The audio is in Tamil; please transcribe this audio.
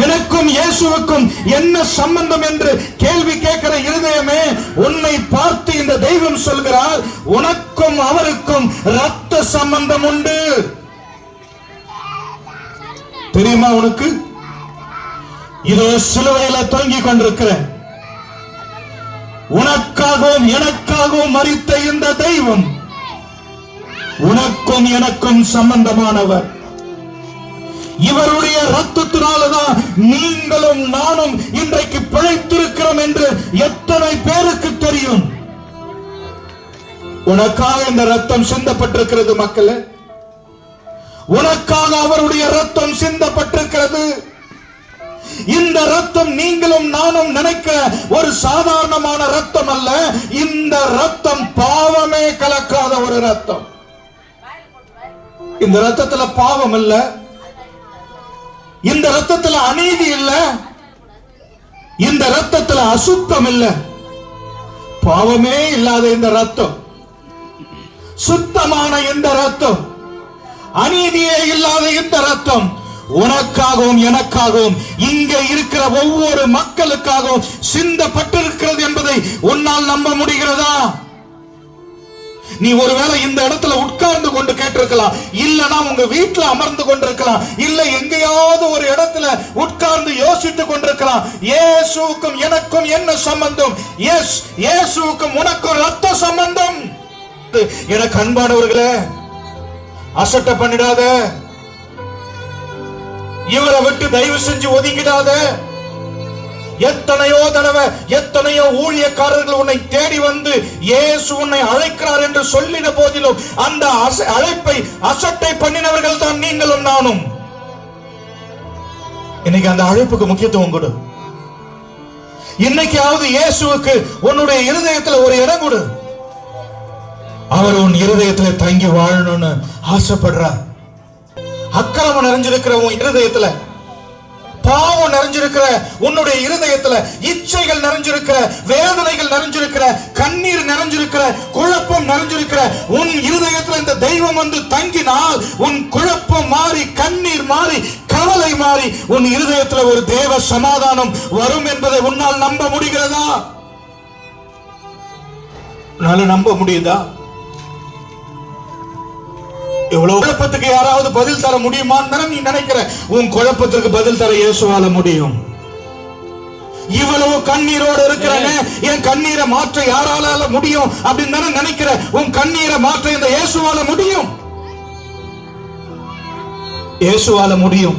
எனக்கும் இயேசுவுக்கும் என்ன சம்பந்தம் என்று கேள்வி கேட்கிற இருதயமே, உன்னை பார்த்து இந்த தெய்வம் சொல்கிறார், உனக்கும் அவருக்கும் ரத்த சம்பந்தம் உண்டு. தெரியுமா உனக்கு? இதோ சிலுவையில தொங்கிக் கொண்டிருக்கிற உனக்காகவும் எனக்காகவும் மரித்த இந்த தெய்வம் உனக்கும் எனக்கும் சம்பந்தமானவர். இவருடைய ரத்தத்தினால்தான் நீங்களும் நானும் இன்றைக்கு பிழைத்திருக்கிறோம் என்று எத்தனை பேருக்கு தெரியும்? உனக்காக இந்த ரத்தம் சிந்தப்பட்டிருக்கிறது மக்களே. உனக்காக அவருடைய ரத்தம் சிந்தப்பட்டிருக்கிறது. இந்த ரத்தம் நீங்களும் நானும் நினைக்கிற ஒரு சாதாரணமான ரத்தம் அல்ல. இந்த ரத்தம் பாவமே கலக்காத ஒரு ரத்தம். இந்த ரத்தத்துல பாவம் இல்ல, இந்த ரத்தத்துல அநீதி இல்ல, இந்த ரத்தத்துல அசுத்தம் இல்ல. பாவமே இல்லாத இந்த ரத்தம், சுத்தமான இந்த ரத்தம், அநீதியே இல்லாத இந்த ரத்தம் உனக்காகவும் எனக்காகவும் இங்கே இருக்கிற ஒவ்வொரு மக்களுக்காகவும் சிந்தப்பட்டிருக்கிறது என்பதை உன்னால் நம்ப முடிகிறதா? நீ ஒருவேளை இந்த இடத்துல உட்கார்ந்து கொண்டு கேட்டிருக்கலாம், இல்லனா உங்க வீட்டுல அமர்ந்து கொண்டிருக்கலாம், இல்ல எங்கேயாவது ஒரு இடத்துல உட்கார்ந்து யோசித்துக் கொண்டிருக்கலாம். இயேசுவுக்கும் எனக்கும் என்ன சம்பந்தம்? எஸ், இயேசுவுக்கும் உனக்கும் ரத்த சம்பந்தம். எனக்கு அன்பானவர்களே, அசட்டை பண்ணிடாத, இவரை விட்டு தயவு செஞ்சு ஒதுங்கிடாத. எத்தனையோ தடவை எத்தனையோ ஊழியக்காரர்கள் உன்னை தேடி வந்து இயேசு உன்னை அழைக்கிறார் என்று சொல்லின போதிலும் அந்த அழைப்பை அசட்டை பண்ணினவர்கள் தான் நீங்களும் நானும். இன்னைக்கு அந்த அழைப்புக்கு முக்கியத்துவம் கொடு. இன்னைக்காவது இயேசுவுக்கு உன்னுடைய இருதயத்தில் ஒரு இடம் கொடு. அவர் உன் இருதயத்தில் தங்கி வாழணும்னு ஆசைப்படுறார். அக்கிரமம் நிறைஞ்சிருக்கிற உன் இருதயத்துல, பாவம் நிறைஞ்சிருக்கிற உன்னுடைய இருதயத்துல, இச்சைகள் நிறைஞ்சிருக்கிற, வேதனைகள் நிறைஞ்சிருக்கிற, கண்ணீர் நிறைஞ்சிருக்கிற, குழப்பம் நிறைஞ்சிருக்கிற உன் இருதயத்துல இந்த தெய்வம் வந்து தங்கினால் உன் குழப்பம் மாறி, கண்ணீர் மாறி, கவலை மாறி உன் இருதயத்துல ஒரு தேவ சமாதானம் வரும் என்பதை உன்னால் நம்ப முடிகிறதா? உன்னால நம்ப முடியுதா? இவ்வளவு குழப்பத்துக்கு யாராவது பதில் தர முடியுமான்னு நீ நினைக்கிற? உன் குழப்பத்திற்கு பதில் தர இயேசுவால முடியும். இவ்வளவு கண்ணீரோடு இருக்கிறனே, என் கண்ணீரை மாற்ற யாரால முடியும் அப்படின்னு நினைக்கிற? உன் கண்ணீரை மாற்ற இந்த இயேசுவால முடியும். இயேசுவால முடியும்.